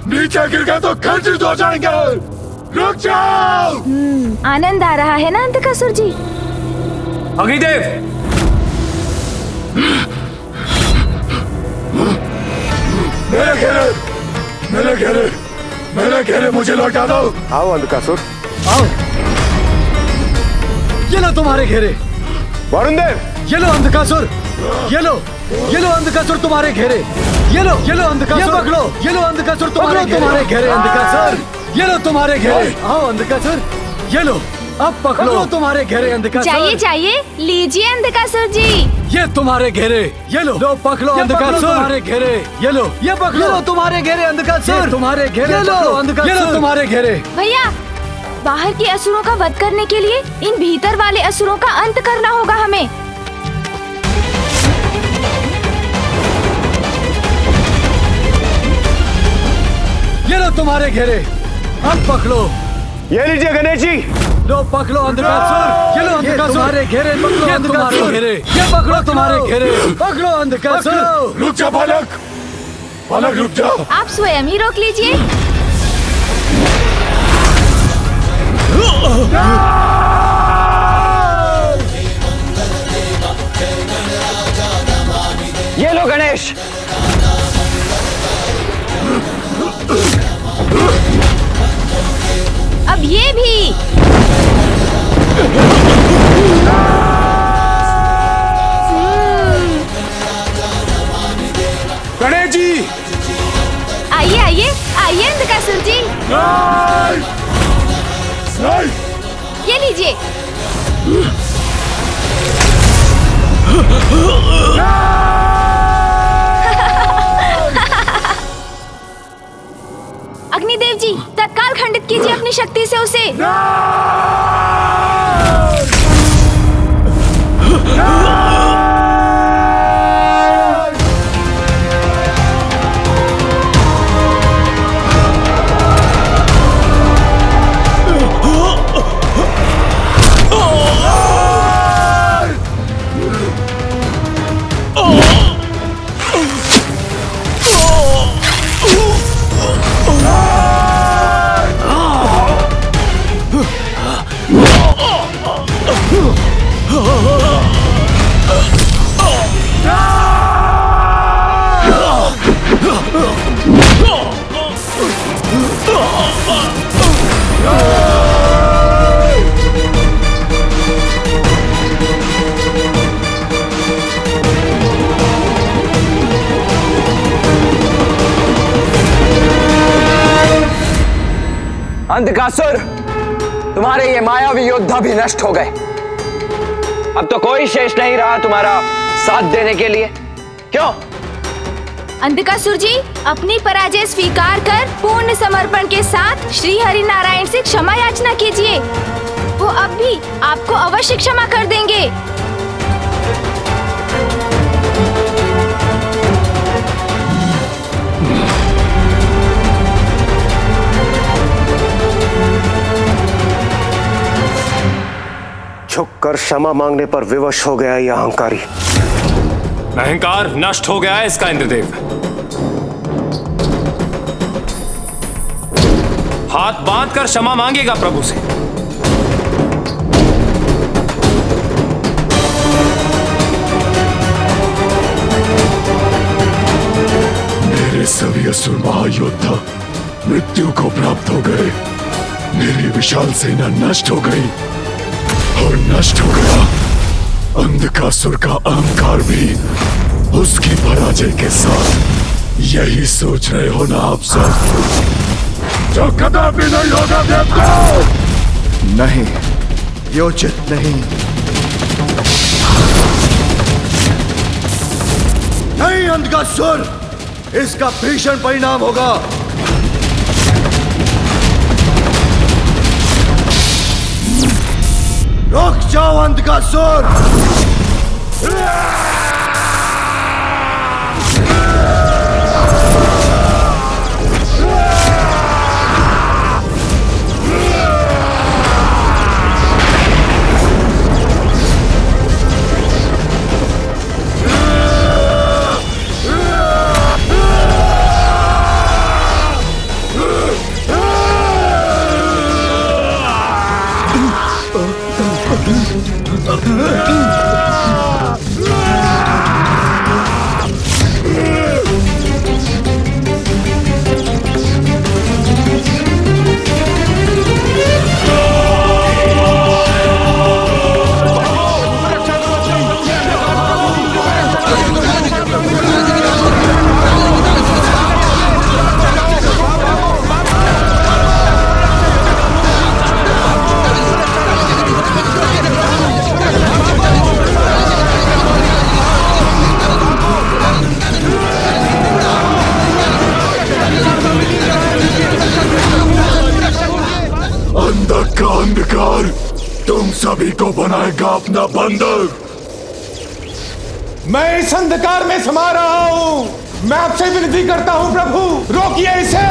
नीचे गिर गए तो खंडित हो जाएंगे। रुक जाओ। आनंद आ रहा है ना अंधकासुर जी? अग्निदेव, मेरे घेरे, मेरे घेरे, मेरे घेरे मुझे लौटा दो। आओ अंधकासुर, आओ। ये लो तुम्हारे घेरे। वरुण देव, ये लो अंधकासुर, ये लो अंधकासुर तुम्हारे घेरे। ये लो अंधकासुर, ये पकड़ो। ये लो अंधकासुर तुम्हारे घेरे अंधकासुर। ये लो तुम्हारे घेरे। आओ अंधकासुर, ये लो, अब पकड़ो तुम्हारे घेरे अंधकासुर। चाहिए लीजिए अंधकासुर जी। ये तुम्हारे घेरे, ये लो पकड़ो अंधकासुर तुम्हारे घेरे। ये लो, ये पकड़ो तुम्हारे घेरे अंधकासुर। तुम्हारे घेरे लो अंधकासुर, ये लो तुम्हारे घेरे। भैया, बाहर के असुरों का वध करने के लिए इन भीतर वाले असुरों का अंत करना होगा हमें। ये लो तुम्हारे घेरे, अब पकड़ो। ये लीजिए गणेश जी। लो पकड़ो अंधकासुर। ये लो अंधकासुर तुम्हारे घेरे। पकड़ो अंधकासुर घेरे। ये पकड़ो तुम्हारे घेरे। पकड़ो अंधकासुर। रुक जा बालक, बालक रुक जा। आप स्वयं ही रोक लीजिए। ये लो गणेश। अब ये भी। गणेश जी, आइए आइए आइए अंधकासुर जी, नहीं, नहीं। ये लीजिए। अग्निदेव जी, तत्काल खंडित कीजिए अपनी शक्ति से उसे। अंधकासुर, तुम्हारे ये मायावी योद्धा भी नष्ट हो गए। अब तो कोई शेष नहीं रहा तुम्हारा साथ देने के लिए। क्यों? अंधकासुर जी, अपनी पराजय स्वीकार कर पूर्ण समर्पण के साथ श्री हरि नारायण से क्षमा याचना कीजिए। वो अब भी आपको अवश्य क्षमा कर देंगे। झुककर क्षमा मांगने पर विवश हो गया ये अहंकारी। अहंकार नष्ट हो गया है इसका इंद्रदेव। हाथ बांधकर क्षमा मांगेगा प्रभु से। मेरे सभी असुर महायोद्धा मृत्यु को प्राप्त हो गए। मेरी विशाल सेना नष्ट हो गई और नष्ट हो गया अंधकासुर का अहंकार भी उसकी पराजय के साथ। यही सोच रहे हो ना आप सब, जो कदापि नहीं होगा देवता। नहीं, योचित नहीं। नहीं अंधकासुर, इसका भीषण परिणाम होगा। रुक जाओ अंधकासुर। अंधक का अंधकार तुम सभी को बनाएगा अपना बंधक। मैं इस अंधकार में समा रहा हूं। मैं आपसे विनती करता हूं प्रभु, रोकिए इसे।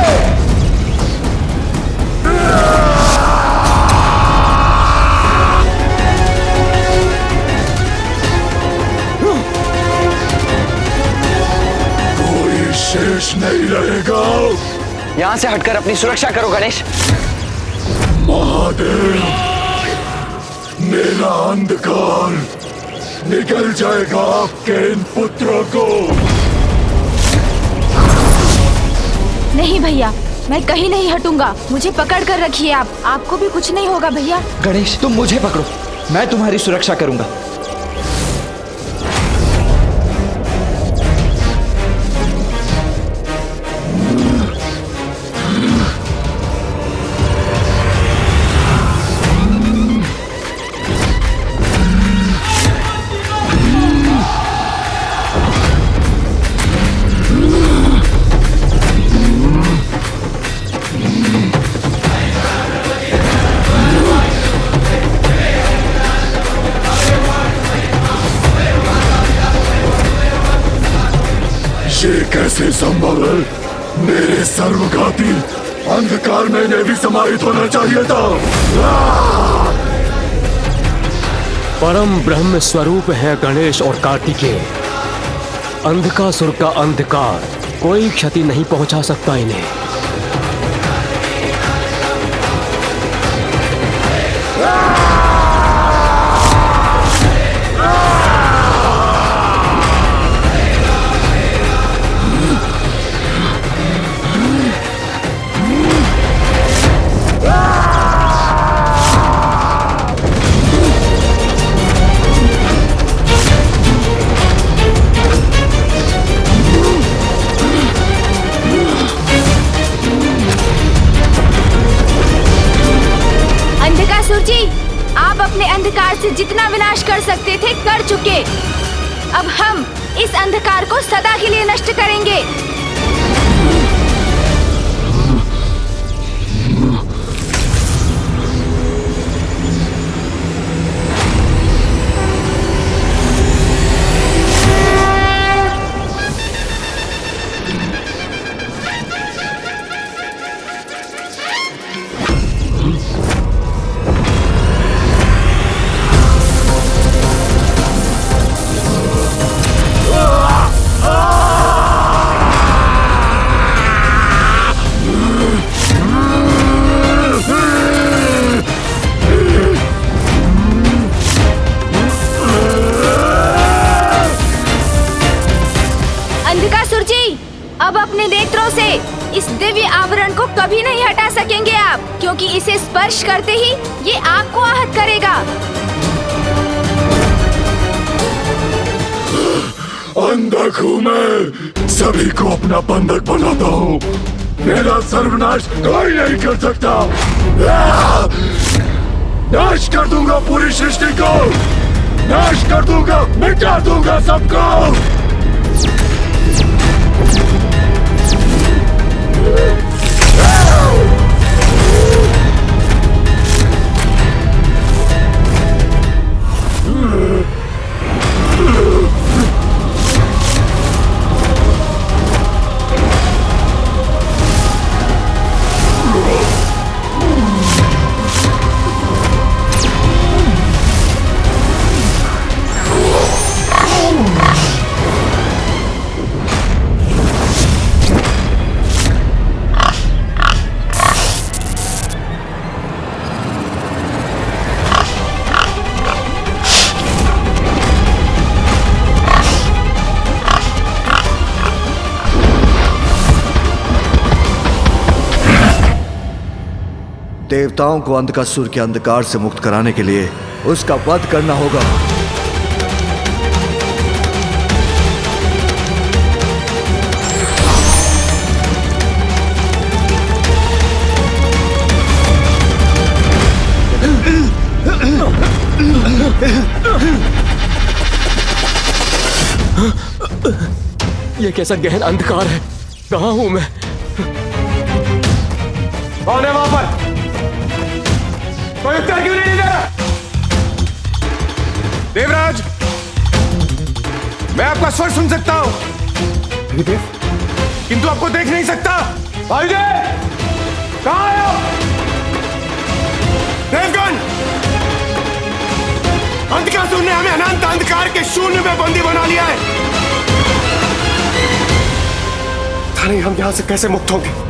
कोई शेष नहीं रहेगा। यहां से हटकर अपनी सुरक्षा करो गणेश। महादेव, मेरा अंधकार निकल जाएगा आपके इन पुत्रों को। नहीं भैया, मैं कहीं नहीं हटूंगा। मुझे पकड़ कर रखिए आप। आपको भी कुछ नहीं होगा भैया। गणेश, तुम मुझे पकड़ो, मैं तुम्हारी सुरक्षा करूंगा। ये कैसे संभव है? मेरे सर्वघाती अंधकार में इन्हें भी समाहित होना चाहिए था। परम ब्रह्म स्वरूप है गणेश और कार्तिकेय। अंधकासुर का अंधकार कोई क्षति नहीं पहुंचा सकता इन्हें। अंधकार से जितना विनाश कर सकते थे कर चुके। अब हम इस अंधकार को सदा के लिए नष्ट करेंगे। अंधकासुर जी, अब अपने नेत्रों से इस दिव्य आवरण को कभी नहीं हटा सकेंगे आप, क्योंकि इसे स्पर्श करते ही ये आपको आहत करेगा। अंधक हूँ मैं, सभी को अपना बंधक बनाता हूँ। मेरा सर्वनाश कोई नहीं कर सकता। नाश कर दूंगा पूरी सृष्टि को, नाश कर दूंगा, मिटा दूंगा सबको। देवताओं को अंधकासुर के अंधकार से मुक्त कराने के लिए उसका वध करना होगा। ये कैसा गहन अंधकार है? कहाँ हूं मैं? कौन है वहां पर? कोई उत्तर क्यों नहीं दे रहा? देवराज, मैं आपका स्वर सुन सकता हूं किंतु आपको देख नहीं सकता। वायुदेव, कहां है आप? देवगण, अंधकासुर ने हमें अनंत अंधकार के शून्य में बंदी बना लिया है। पता नहीं हम यहां से कैसे मुक्त होंगे।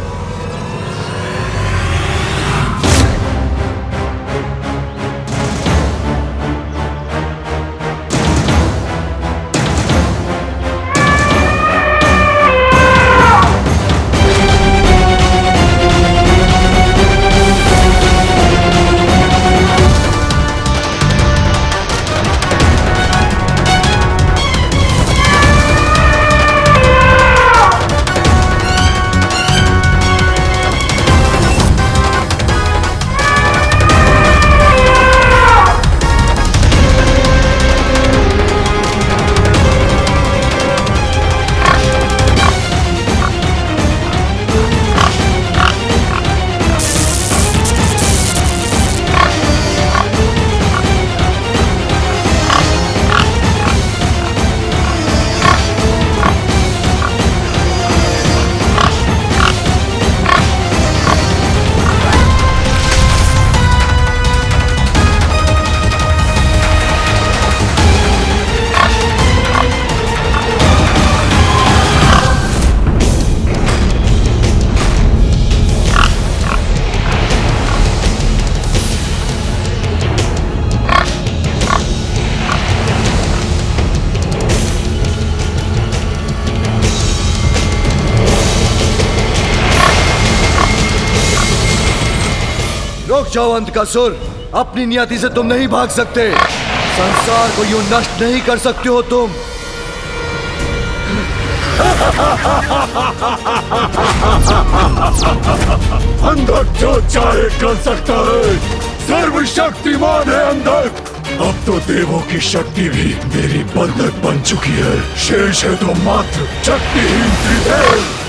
रुक जाओ अंधकासुर, अपनी नियति से तुम नहीं भाग सकते। संसार को यूं नष्ट नहीं कर सकते हो तुम। अंधक जो चाहे कर सकता है, सर्वशक्तिमान है अंधक। अब तो देवों की शक्ति भी मेरी बंधक बन चुकी है। शेष है तो मात्र शक्तिहीन त्रिदेव।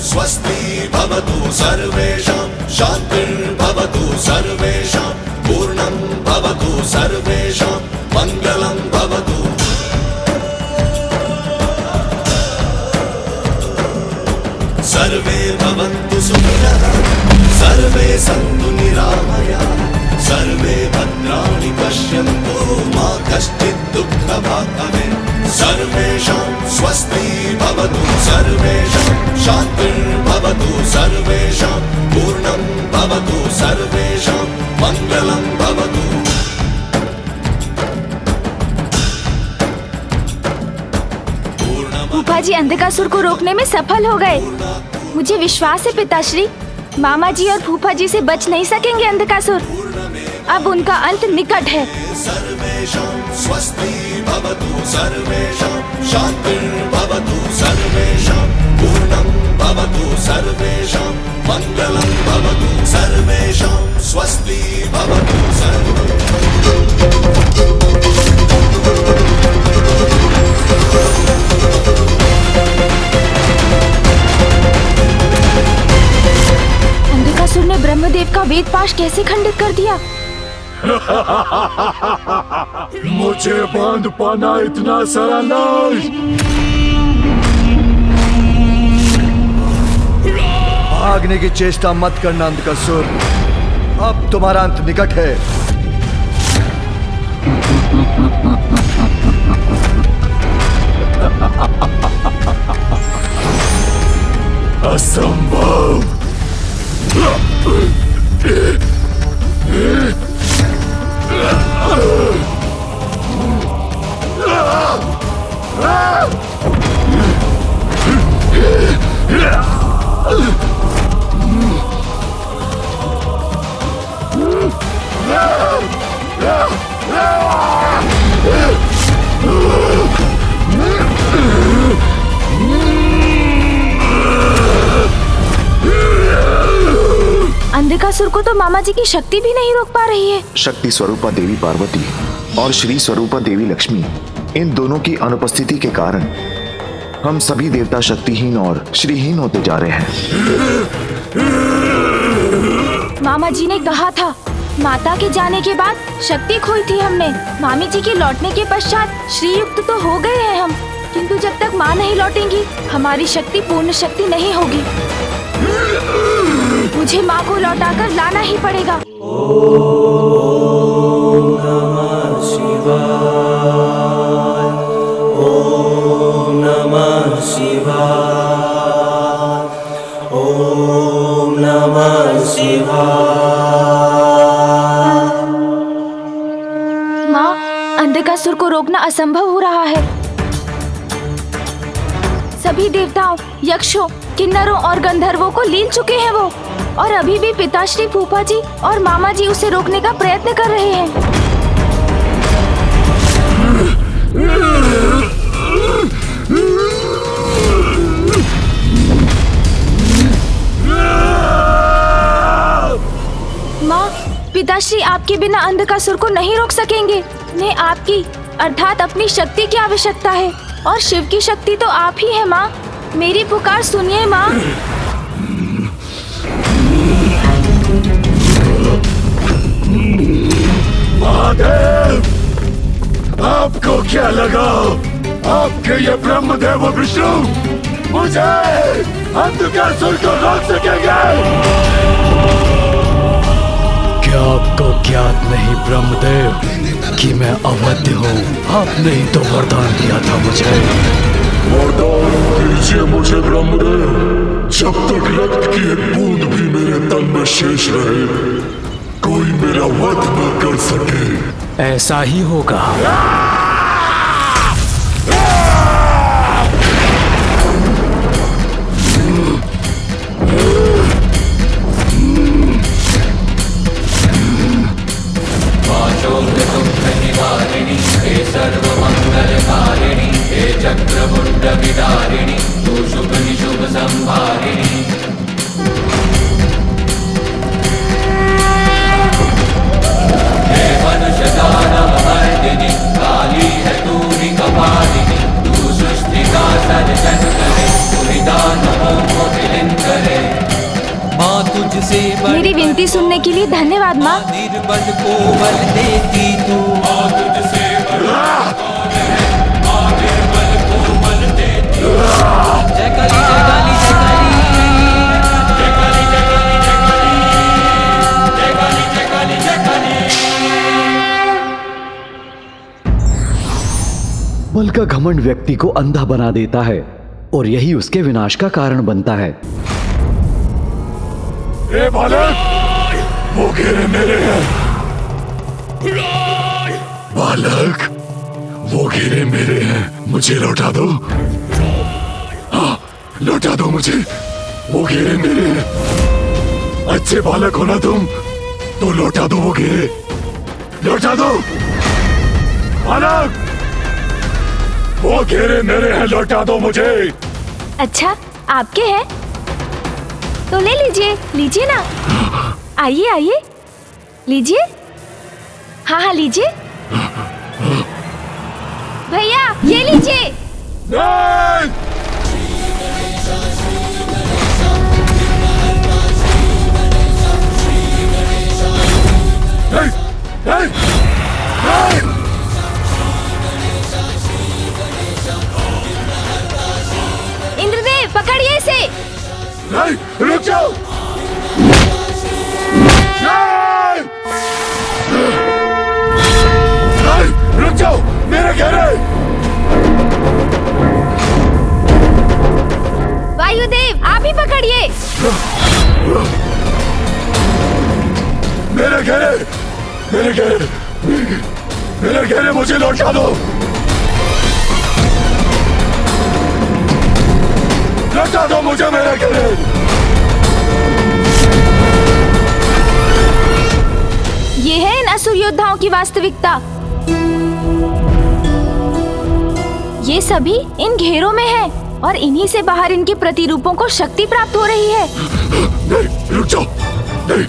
स्वस्ति भवतु सर्वेषां शान्तिर्भवतु सर्वेषां पूर्णं भवतु सर्वेषां मङ्गलं भवतु। सर्वे भवन्तु सुखिनः सर्वे सन्तु निरामयाः सर्वे भद्राणि पश्यन्तु मा कश्चित् दुःखभाग् भवेत्। सर्वेषां स्वस्ति भवतु सर्वेषां शान्तिर्भवतु सर्वेषां पूर्णं भवतु सर्वेषां मङ्गलं भवतु। फूफा जी अंधकासुर को रोकने में सफल हो गए। मुझे विश्वास है पिताश्री, मामा जी और फूफा जी से बच नहीं सकेंगे अंधकासुर। अब उनका अंत निकट है। सर्वेषां स्वस्ति भवतु सर्वेषां शान्तिर्भवतु सर्वेषां पूर्णं भवतु सर्वेषां मङ्गलं भवतु। सर्वेषां स्वस्ति भवतु अंधकासुर ने का वेद पाश कैसे खंडित कर दिया? मुझे बांध पाना इतना सरल नहीं। भागने की चेष्टा मत करना अंधकासुर, अब तुम्हारा अंत निकट है। असंभव। अंधकासुर को तो मामा जी की शक्ति भी नहीं रोक पा रही है। शक्ति स्वरूपा देवी पार्वती और श्री स्वरूपा देवी लक्ष्मी, इन दोनों की अनुपस्थिति के कारण हम सभी देवता शक्तिहीन और श्रीहीन होते जा रहे हैं। मामा जी ने कहा था, माता के जाने के बाद शक्ति खोई थी हमने। मामी जी के लौटने के पश्चात श्रीयुक्त तो हो गए हैं हम, किंतु जब तक माँ नहीं लौटेंगी हमारी शक्ति पूर्ण शक्ति नहीं होगी। मुझे माँ को लौटाकर लाना ही पड़ेगा। ओम नमः शिवाय, ओम नमः शिवाय, ओम नमः शिवाय। माँ, अंधकासुर को रोकना असंभव हो रहा है। सभी देवताओं, यक्षों, किन्नरों और गंधर्वों को लील चुके हैं वो, और अभी भी पिताश्री, फूफा जी और मामा जी उसे रोकने का प्रयत्न कर रहे हैं। माँ, पिताश्री आपके बिना अंधकासुर को नहीं रोक सकेंगे। उन्हें आपकी अर्थात अपनी शक्ति की आवश्यकता है, और शिव की शक्ति तो आप ही है माँ। मेरी पुकार सुनिए माँ। महादेव, आपको क्या लगा आपके ये ब्रह्मदेव विष्णु मुझे अंधकासुर को रोक सकेंगे? क्या आपको ज्ञात नहीं ब्रह्मदेव कि मैं अवध्य हूँ? आपने ही तो वरदान दिया था मुझे। वरदान दीजिए मुझे ब्रह्मदेव, जब तक रक्त की एक बूंद भी मेरे तन में शेष रहे कोई मेरा वध न कर सके। ऐसा ही होगा। मेरी विनती सुनने के लिए धन्यवाद माँ। निर्बल को बल देती तू, जय काली जय काली जय काली, जय काली जय काली जय काली, जय काली जय काली जय काली। बल का घमंड व्यक्ति को अंधा बना देता है और यही उसके विनाश का कारण बनता है। ए बालक, वो घेरे मेरे हैं। बालक, वो घेरे मेरे हैं, मुझे लौटा दो। हाँ, लौटा दो मुझे, वो घेरे मेरे हैं। अच्छे बालक हो ना तुम, तो लौटा दो वो घेरे, लौटा दो। बालक, वो घेरे मेरे हैं, लौटा दो मुझे। अच्छा, आपके हैं तो ले लीजिए, लीजिए ना। आइए आइए, लीजिए। हाँ हाँ लीजिए। भैया ये लीजिए। नहीं! नहीं, रुक जाओ। नहीं! नहीं, रुक जाओ, मेरे घेरे। वायुदेव, आप ही पकड़िए। मेरे घेरे, मेरे घेरे, मेरे घेरे मुझे लौटा दो। लौटा दो मुझे मेरे घेरे। ये है इन असुर योद्धाओं की वास्तविकता। ये सभी इन घेरों में है और इन्हीं से बाहर इनके प्रतिरूपों को शक्ति प्राप्त हो रही है। नहीं, रुक जाओ। नहीं,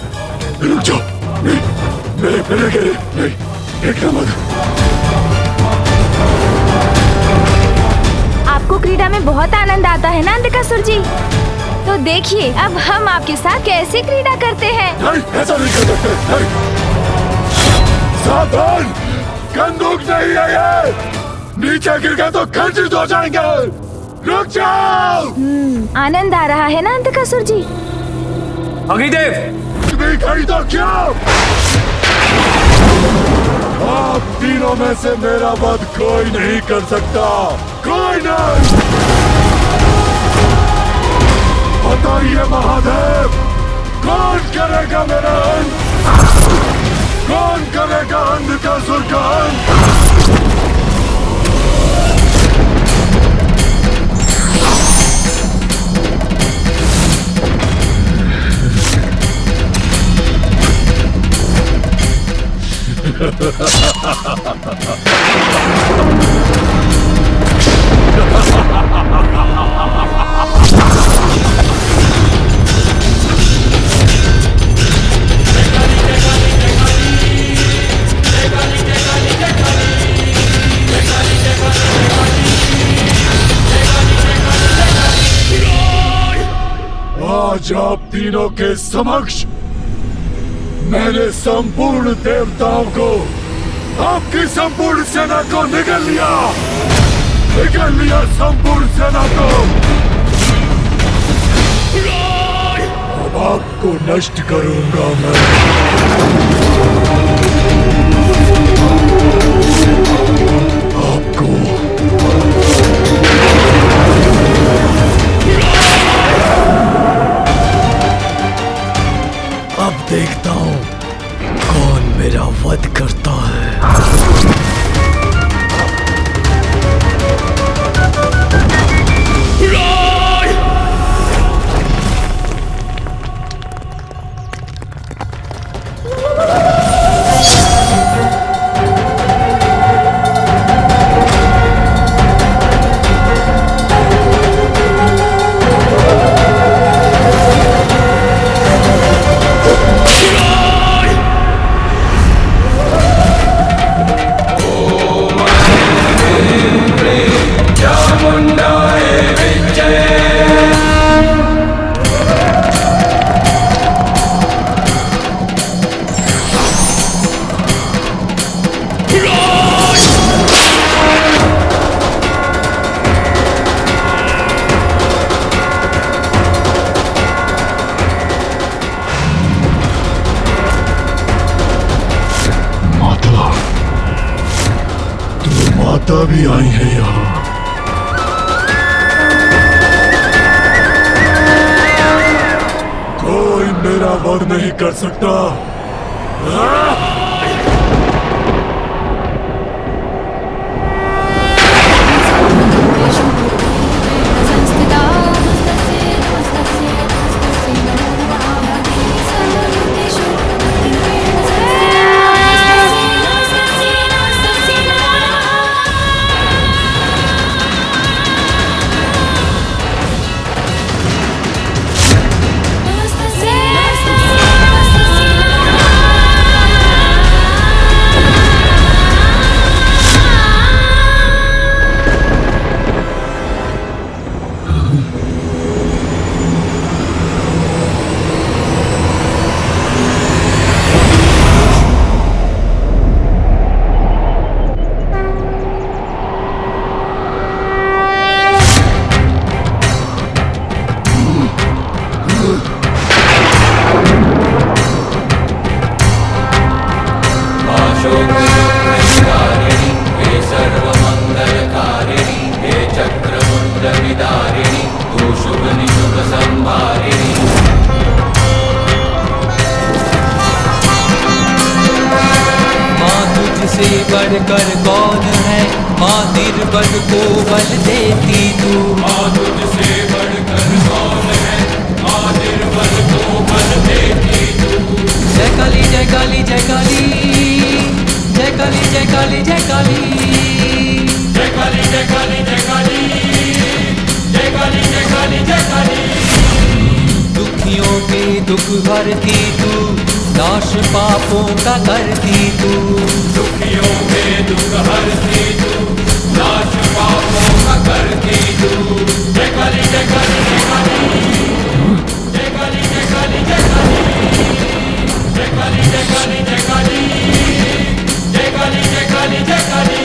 रुक जाओ। नहीं, मेरे घेरे। नहीं, देखना मत। आपको क्रीड़ा में बहुत आनंद आता है ना अंधकासुर जी? तो देखिए अब हम आपके साथ कैसे क्रीड़ा करते हैं। नहीं, ऐसा नहीं कर सकते। नहीं। सावधान, बंदूक नहीं है ये। नीचे गिर गए तो खंडित हो जाएंगे। रुक जाओ। आनंद आ रहा है ना अंधकासुर जी? अग्निदेव, नहीं खड़ी तो क्या? आप तीनों में से मेरा वध कोई नहीं कर सकता, कोई नहीं। बताइए महादेव, कौन करेगा मेरा अंत? कौन करेगा अंधकासुर का अंत? आज आप तीनों के समक्ष मैंने संपूर्ण देवताओं को, आपकी संपूर्ण सेना को निगल लिया संपूर्ण सेना को। अब आपको नष्ट करूंगा मैं। आपको अब देखता हूँ कौन मेरा वध करता है। माता भी आई है यहाँ। कोई मेरा वध नहीं कर सकता। बढ़कर कौन है, माँ निर्बल को बल देती तू। माँ तुझसे बढ़कर कौन है, माँ निर्बल को बल देती तू। जय काली जय काली जय काली, जय काली जय काली जय काली, जय काली जय काली जय काली, जय काली जय काली जय काली। दुखियों के दुख हरती तू, नाश पापों का करती तू। दुखियों के दुख हरती तू, नाश पापों का करती तू। जय काली जय काली जय काली, जय काली जय काली जय काली, जय काली जय काली जय काली, जय काली जय काली जय काली।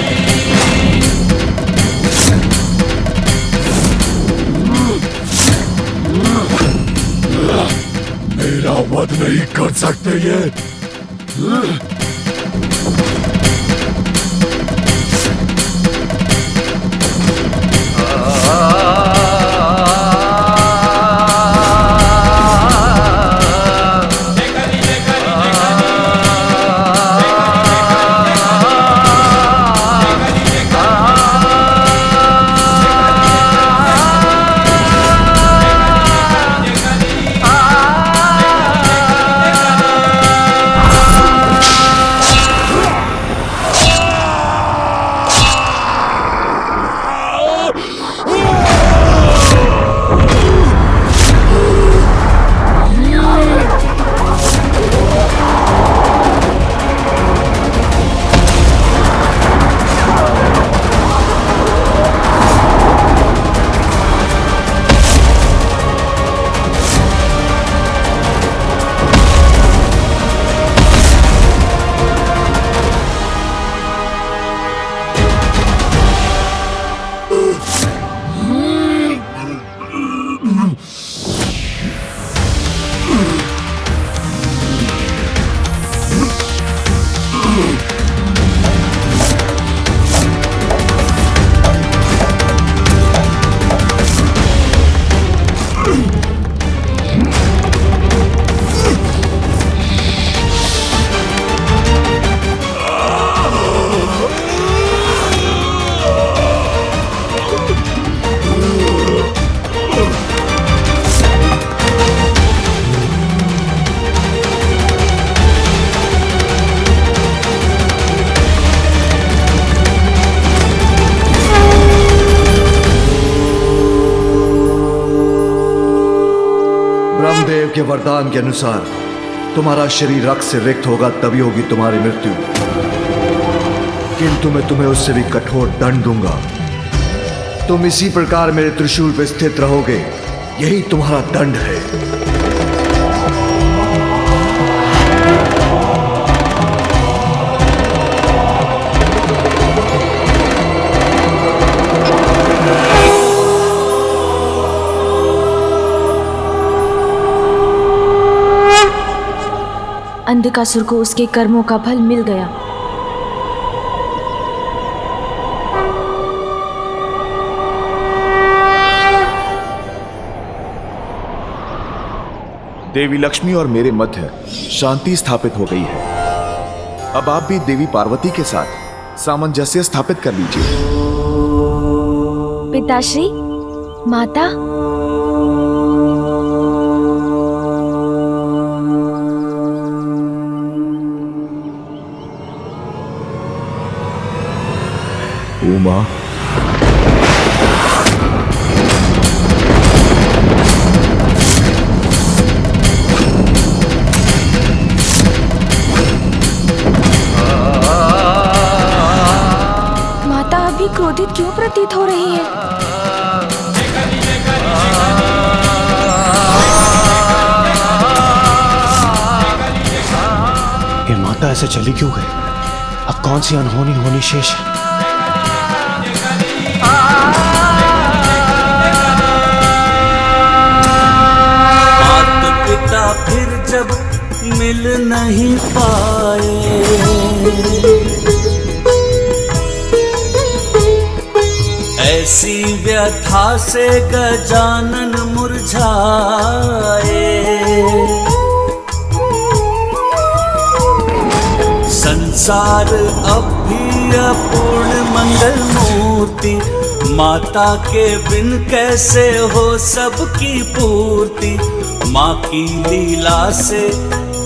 मेरा वध नहीं कर सकते ये। ब्रह्मदेव के वरदान के अनुसार तुम्हारा शरीर रक्त से रिक्त होगा, तभी होगी तुम्हारी मृत्यु। किंतु मैं तुम्हें उससे भी कठोर दंड दूंगा। तुम इसी प्रकार मेरे त्रिशूल पर स्थित रहोगे, यही तुम्हारा दंड है। अंधकासुर को उसके कर्मों का फल मिल गया। देवी लक्ष्मी और मेरे मध्य शांति स्थापित हो गई है। अब आप भी देवी पार्वती के साथ सामंजस्य स्थापित कर लीजिए। पिताश्री, माता, उमा, माता अभी क्रोधित क्यों प्रतीत हो रही है? ये माता ऐसे चली क्यों गई? अब कौन सी अनहोनी होनी शेष है? पिता फिर जब मिल नहीं पाए, ऐसी व्यथा से गजानन मुरझाए। संसार अब भी अपूर्ण मंगल मूर्ति, माता के बिन कैसे हो सबकी पूर्ति। माँ की लीला से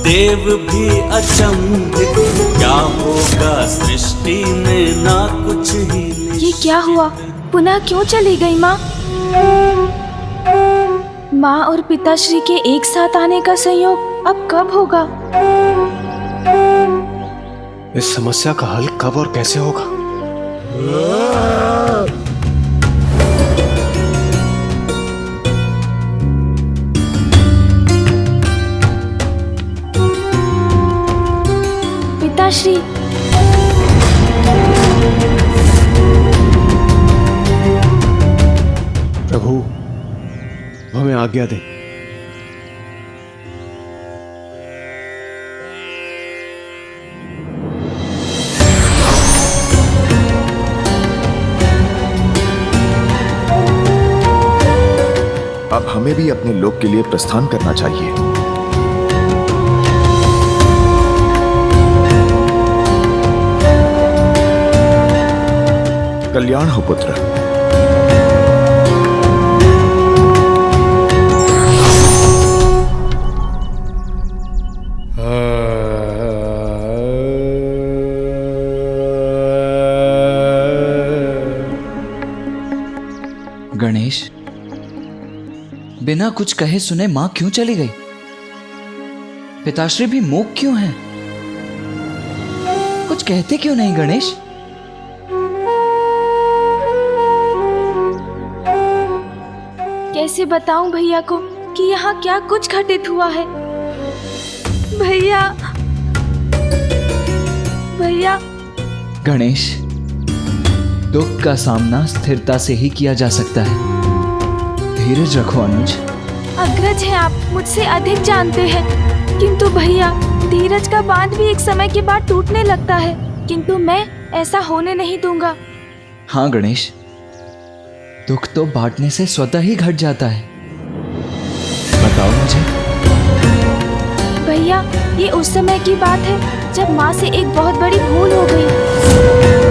देव भी अचंभित, क्या होगा सृष्टि में ना कुछ ही। ये क्या हुआ? पुनः क्यों चली गई माँ? माँ और पिताश्री के एक साथ आने का संयोग अब कब होगा? इस समस्या का हल कब और कैसे होगा? पिताश्री, प्रभु, हमें आज्ञा दें। अब हमें भी अपने लोक के लिए प्रस्थान करना चाहिए। कल्याण हो पुत्र। गणेश, बिना कुछ कहे सुने मां क्यों चली गई? पिताश्री भी मूक क्यों हैं? कुछ कहते क्यों नहीं गणेश? कैसे बताऊं भैया को कि यहाँ क्या कुछ घटित हुआ है? भैया, भैया। गणेश, दुख का सामना स्थिरता से ही किया जा सकता है। धीरज रखो अनुज। अग्रज हैं आप, मुझसे अधिक जानते हैं। किंतु भैया, धीरज का बांध भी एक समय के बाद टूटने लगता है, किंतु मैं ऐसा होने नहीं दूंगा। हाँ गणेश, दुख तो बांटने से स्वतः ही घट जाता है। बताओ मुझे। भैया, ये उस समय की बात है जब माँ से एक बहुत बड़ी भूल हो गई।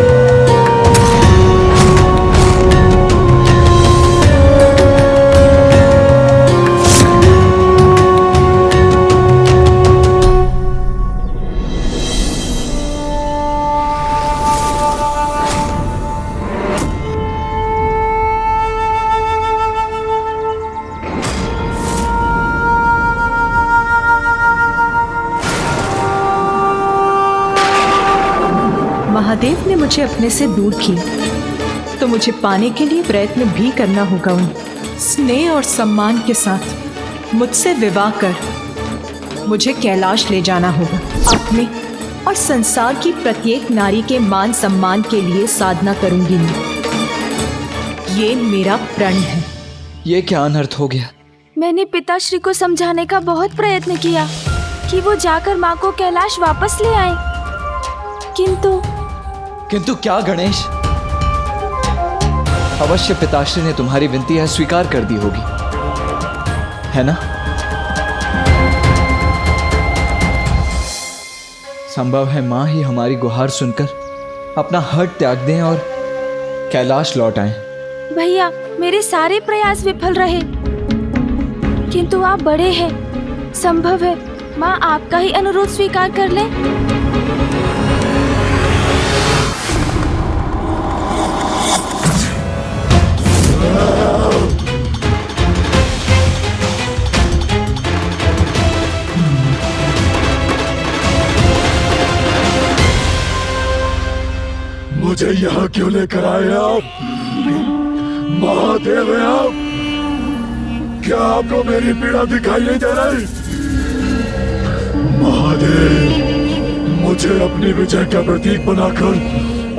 महादेव ने मुझे अपने से दूर किया, तो मुझे पाने के लिए प्रयत्न भी करना होगा। उन्हें स्नेह और सम्मान के साथ मुझसे विवाह कर मुझे कैलाश ले जाना होगा। अपने और संसार की प्रत्येक नारी के मान सम्मान के लिए साधना करूंगी मैं। ये मेरा प्रण है। ये क्या अनर्थ हो गया? मैंने पिताश्री को समझाने का बहुत प्रयत्न किया कि वो जाकर माँ को कैलाश वापस ले आए, किंतु क्या गणेश? अवश्य पिताश्री ने तुम्हारी विनती स्वीकार कर दी होगी, है ना? संभव है माँ ही हमारी गुहार सुनकर अपना हट त्याग दें और कैलाश लौट आएं। भैया, मेरे सारे प्रयास विफल रहे, किंतु आप बड़े हैं, संभव है माँ आपका ही अनुरोध स्वीकार कर ले। मुझे यहाँ क्यों लेकर आए आप? महादेव हैं आप? क्या आपको मेरी पीड़ा दिखाई नहीं दे रही? महादेव, मुझे अपनी विजय का प्रतीक बनाकर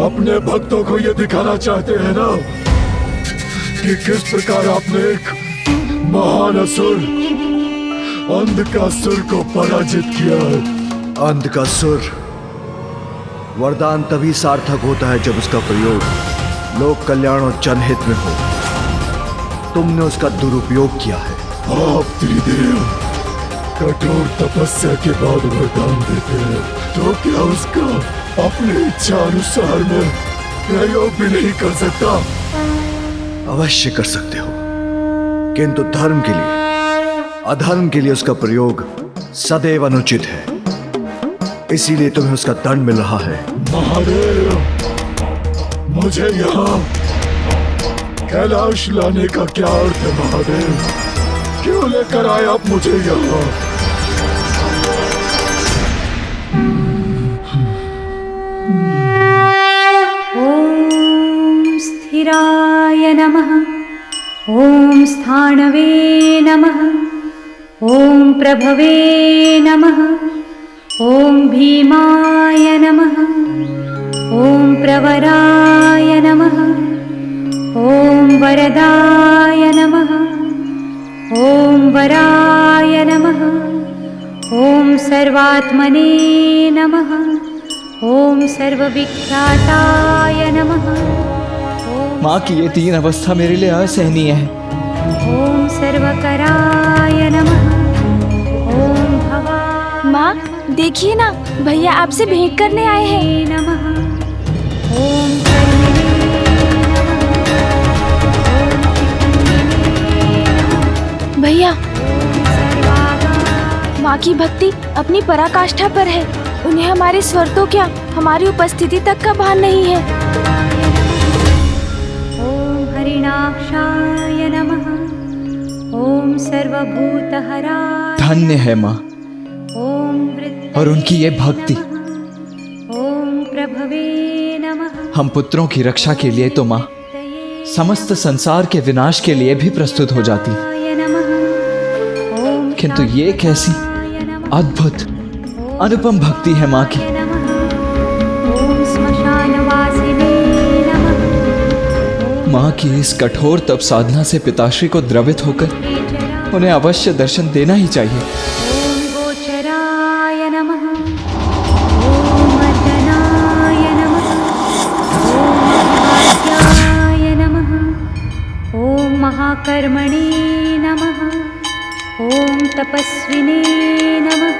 अपने भक्तों को ये दिखाना चाहते हैं ना कि किस प्रकार आपने एक महान असुर अंधकासुर को पराजित किया है। अंधकासुर वरदान तभी सार्थक होता है जब उसका प्रयोग लोक कल्याण और जनहित में हो। तुमने उसका दुरुपयोग किया है। आप त्रिदेव, कठोर तपस्या के बाद वरदान देते हैं तो क्या उसका अपनी इच्छा अनुसार में प्रयोग भी नहीं कर सकता? अवश्य कर सकते हो, किंतु धर्म के लिए अधर्म के लिए उसका प्रयोग सदैव अनुचित है। इसीलिए तुम्हें उसका दंड मिल रहा है। महादेव, मुझे यहाँ कैलाश लाने का क्या अर्थ है? महादेव, क्यों लेकर आए आप मुझे यहाँ? ओम स्थिराय नमः। ओम स्थाणवे नमः। ओम प्रभवे नमः। ओम भीमाय नमः। ओम प्रवराय नमः। ओम वरदाय नमः। ओम वराय नमः। ओम सर्वात्मने नमः। ओम सर्वविख्याताय नमः। माँ की ये तीन अवस्था मेरे लिए असहनीय है। ओम सर्वकराय नमः। ओम भवा। माँ देखिए ना, भैया आपसे भेंट करने आए हैं। नमः। ओम कर्मणे नमः। भैया, माँ की भक्ति अपनी पराकाष्ठा पर है। उन्हें हमारे स्वर तो क्या, हमारी उपस्थिति तक का भान नहीं है। ओम हरिणाक्षाय नमः। ओम सर्वभूतहराय। धन्य है माँ ओम और उनकी ये भक्ति। ओम प्रभवे नमः। हम पुत्रों की रक्षा के लिए तो माँ समस्त संसार के विनाश के लिए भी प्रस्तुत हो जाती, किंतु ये कैसी अद्भुत अनुपम भक्ति है माँ की। ओम श्मशानवासिने नमः। माँ की इस कठोर तप साधना से पिताश्री को द्रवित होकर उन्हें अवश्य दर्शन देना ही चाहिए। ओम गोचराय नमः। ओम अर्दनाय नमः। ओम महात्याय नमः। ओम महाकर्मणे नमः। ओम तपस्विने नमः।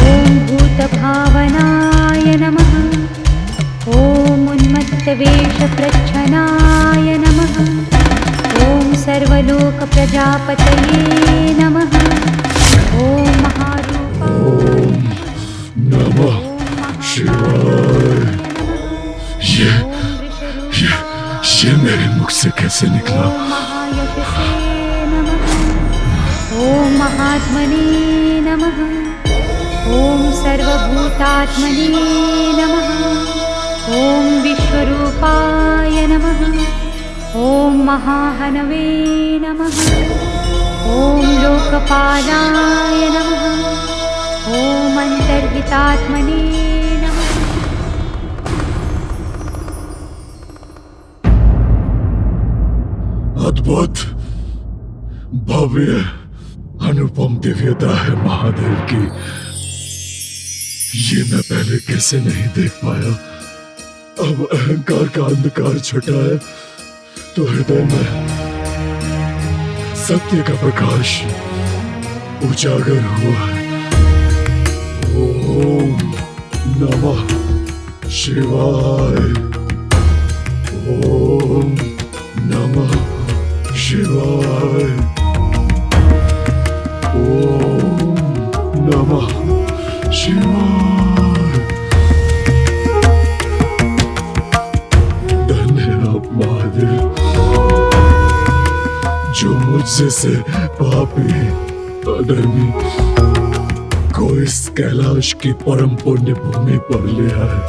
ओम भूतभावनाय नमः। ओम उन्मत्तवेषप्रच्छनाय नमः। ओम सर्वलोकप्रजापतये नमः। ओम महारूपाय नमः शिवाय। ये मेरे मुख से कैसे निकला? महायशसे नमः। ओम महात्मने नमः। ओम सर्वभूतात्मने नमः। ओम विश्वरूपाय नमः। ओम महाहनवे नमः। ओम लोकपालाय नमः। ओम अंतर्हितात्मने नमः। अद्भुत भव्य अनुपम दिव्यता है महादेव की। ये मैं पहले कैसे नहीं देख पाया। अब अहंकार का अंधकार छटा है तो हृदय में सत्य का प्रकाश उजागर हुआ है। ओम नमः शिवाय। ओम नमः शिवाय। ओम नमः शिवाय। धन्य आप महादेव, जो मुझसे से पापी अधर्मी को इस कैलाश की परम पुण्य भूमि पर ले आए।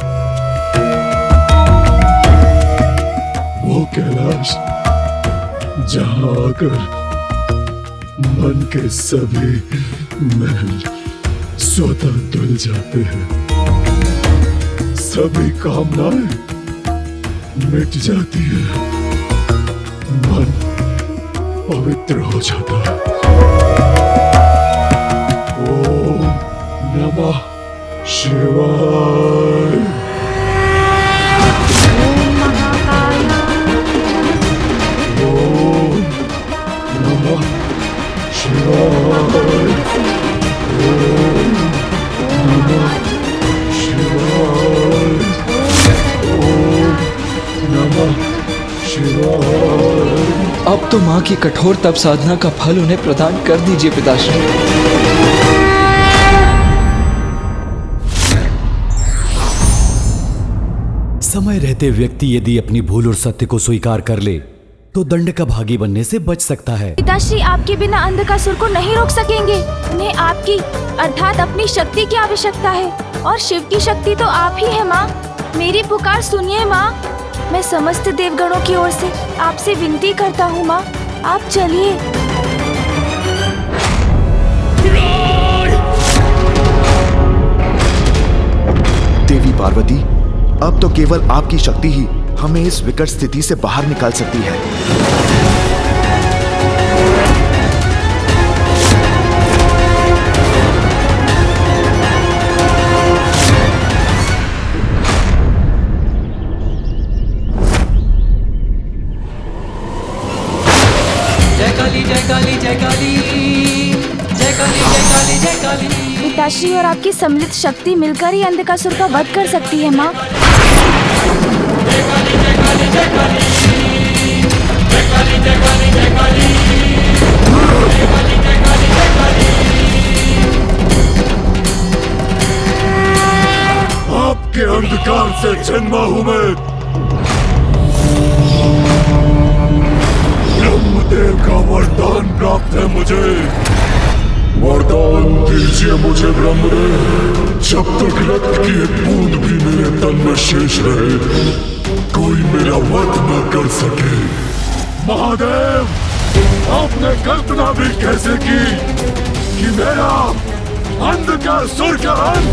वो कैलाश जहां आकर मन के सभी महल स्वतः धुल जाते हैं, सभी कामनाएं मिट जाती है, मन पवित्र हो जाता है। ओम नमः शिवाय। ओम महाकायाय ओम नमः शिवाय। तो माँ की कठोर तप साधना का फल उन्हें प्रदान कर दीजिए पिताश्री। समय रहते व्यक्ति यदि अपनी भूल और सत्य को स्वीकार कर ले तो दंड का भागी बनने से बच सकता है। पिताश्री आपके बिना अंधकासुर को नहीं रोक सकेंगे। उन्हें आपकी अर्थात अपनी शक्ति की आवश्यकता है और शिव की शक्ति तो आप ही है माँ। मेरी पुकार सुनिए माँ। मैं समस्त देवगणों की ओर से आपसे विनती करता हूँ माँ, आप चलिए। देवी पार्वती, अब तो केवल आपकी शक्ति ही हमें इस विकट स्थिति से बाहर निकाल सकती है। जय काली जय काली जय काली जय काली जय काली जय काली। पिताश्री और आपकी सम्मिलित शक्ति मिलकर ही अंधकासुर का वध कर सकती है माँ। जय काली जय काली जय काली जय काली जय काली जय काली जय काली जय काली जय काली। आपके अंधकार से जन्मा हूं मैं। ब्रह्मदेव का वरदान प्राप्त है मुझे। वरदान दीजिए मुझे ब्रह्मदेव। जब तक रक्त की एक बूंद भी मेरे तन में शेष रहे, कोई मेरा वध न कर सके। महादेव, आपने कल्पना भी कैसे की कि मेरा अंधकासुर का अंत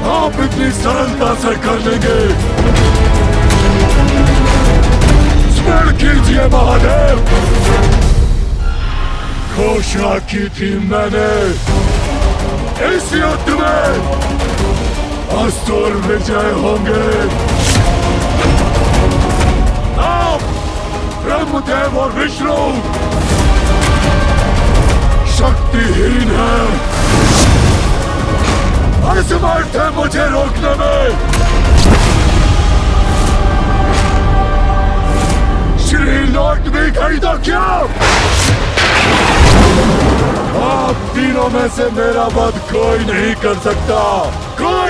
आप इतनी सरलता से कर लेंगे। स्मरण कीजिए महादेव, घोषणा की थी मैंने इस युद्ध में असुर विजय होंगे। आप ब्रह्मदेव और विष्णु शक्तिहीन हैं, असमर्थ है मुझे रोकने में। श्री लौट भी गई तो क्या? आप तीनों में से मेरा वध कोई नहीं कर सकता। कोई